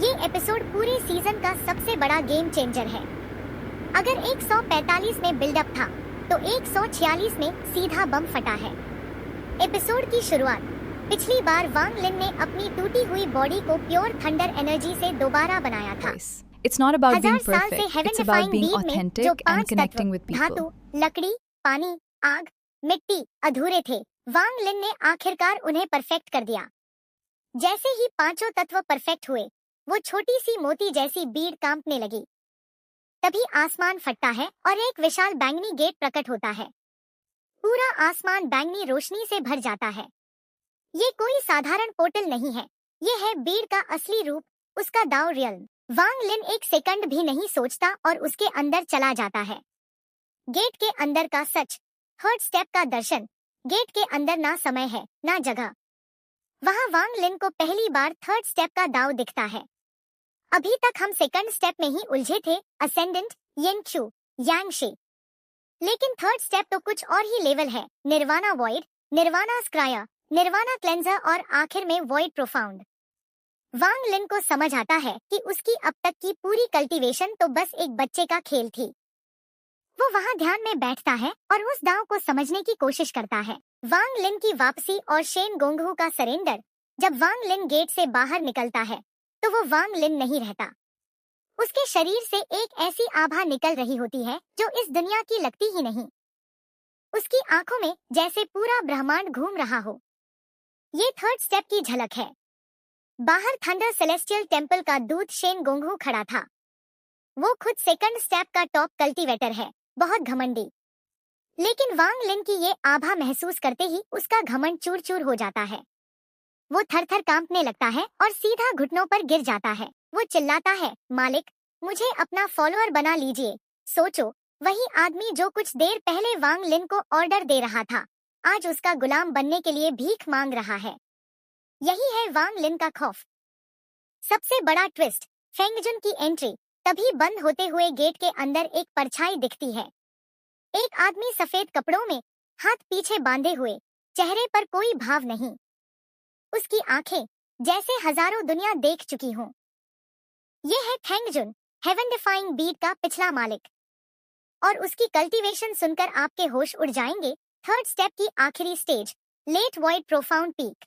ये एपिसोड पूरे सीजन का सबसे बड़ा गेम चेंजर है। अगर 145 में बिल्डअप था तो 146 में सीधा बम फटा है। एपिसोड की शुरुआत पिछली बार वांग लिन ने अपनी टूटी हुई बॉडी को प्योर थंडर एनर्जी से दोबारा बनाया था। It's not about being हजार साल से perfect. Heaven It's about defying being बीड में जो authentic and 5 connecting with तत्व धातु, people. लकड़ी, पानी, आग, मिट्टी अधूरे थे। वांग लिन ने आखिरकार उन्हें परफेक्ट कर दिया। जैसे ही पांचों तत्व परफेक्ट हुए, वो छोटी सी मोती जैसी बीड कांपने लगी। तभी आसमान फटता है और एक विशाल बैंगनी गेट प्रकट होता है। पूरा आसमान बैंगनी रोशनी से भर जाता है। ये कोई साधारण पोर्टल नहीं है, ये है बीड का असली रूप, उसका दाओ रियल्म। वांग लिन एक सेकंड भी नहीं सोचता और उसके अंदर चला जाता है। गेट के अंदर का सच, थर्ड स्टेप का दर्शन। गेट के अंदर ना समय है ना जगह। वहां वांग लिन को पहली बार थर्ड स्टेप का दाव दिखता है। अभी तक हम सेकंड स्टेप में ही उलझे थे, असेंडेंट, येंगशु, यांगशे। लेकिन थर्ड स्टेप तो कुछ और ही लेवल है, निर्वाणा वॉइड, निर्वाणा स्क्राया, निर्वाणा क्लेंजर और आखिर में वॉइड प्रोफाउंड। वांग लिन को समझ आता है कि उसकी अब तक की पूरी कल्टीवेशन तो बस एक बच्चे का खेल थी। वो वहां ध्यान में बैठता है और उस दांव को समझने की कोशिश करता है। वांग लिन की वापसी और शेन गोंगहू का सरेंडर। जब वांग लिन गेट से बाहर निकलता है तो वो वांग लिन नहीं रहता। उसके शरीर से एक ऐसी आभा निकल रही होती है जो इस दुनिया की लगती ही नहीं। उसकी आंखों में जैसे पूरा ब्रह्मांड घूम रहा हो। ये थर्ड स्टेप की झलक है। बाहर थंडर सेलेस्टियल टेंपल का दूत शेन गोंगहू खड़ा था। वो खुद सेकंड स्टेप का टॉप कल्टीवेटर है, बहुत घमंडी। लेकिन वांग लिन की ये आभा महसूस करते ही उसका घमंड चूर चूर हो जाता है। वो थर-थर कांपने लगता है और सीधा घुटनों पर गिर जाता है। वो चिल्लाता है, मालिक, मुझे अपना फॉलोअर बना लीजिए। सोचो, वही आदमी जो कुछ देर पहले वांग लिन को ऑर्डर दे रहा था, आज उसका गुलाम बनने के लिए भीख मांग रहा है। यही है वांग लिन का खौफ। सबसे बड़ा ट्विस्ट, फेंगजुन की एंट्री। तभी बंद होते हुए गेट के अंदर एक परछाई दिखती है। एक आदमी सफेद कपड़ों में, हाथ पीछे बांधे हुए, चेहरे पर कोई भाव नहीं। उसकी आंखें जैसे हजारों दुनिया देख चुकी हों। ये है फेंगजुन, हेवन डिफाइंग बीड का पिछला मालिक। और उसकी कल्टीवेशन सुनकर आपके होश उड़ जाएंगे। थर्ड स्टेप की आखिरी stage, let void profound peak.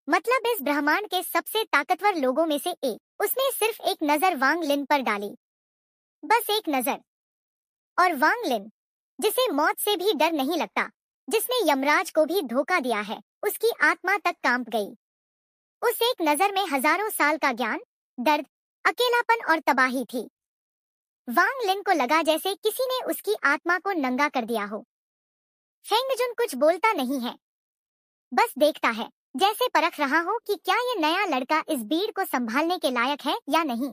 मतलब इस ब्रह्मांड के सबसे ताकतवर लोगों में से एक। उसने सिर्फ एक नजर वांग लिन पर डाली, बस एक नजर। और वांग लिन, जिसे मौत से भी डर नहीं लगता, जिसने यमराज को भी धोखा दिया है, उसकी आत्मा तक कांप गई। उस एक नजर में हजारों साल का ज्ञान, दर्द, अकेलापन और तबाही थी। वांग लिन को लगा जैसे किसी ने उसकी आत्मा को नंगा कर दिया हो। फेंगजुन कुछ बोलता नहीं है, बस देखता है, जैसे परख रहा हो कि क्या ये नया लड़का इस बीड को संभालने के लायक है या नहीं।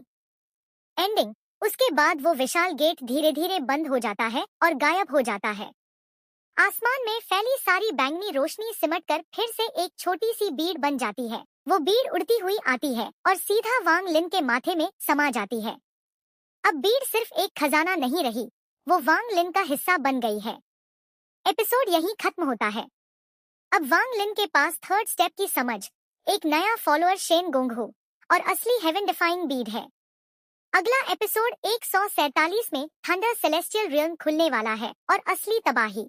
एंडिंग। उसके बाद वो विशाल गेट धीरे धीरे बंद हो जाता है और गायब हो जाता है। आसमान में फैली सारी बैंगनी रोशनी सिमटकर फिर से एक छोटी सी बीड बन जाती है। वो बीड उड़ती हुई आती है और सीधा वांग लिन के माथे में समा जाती है। अब बीड सिर्फ एक खजाना नहीं रही, वो वांग लिन का हिस्सा बन गई है। एपिसोड यहीं खत्म होता है। अब वांग लिन के पास थर्ड स्टेप की समझ, एक नया फॉलोअर शेन गोंगहू और असली हेवन डिफाइंग बीड है। अगला एपिसोड 147 में थंडर सेलेस्टियल रियल्म खुलने वाला है और असली तबाही।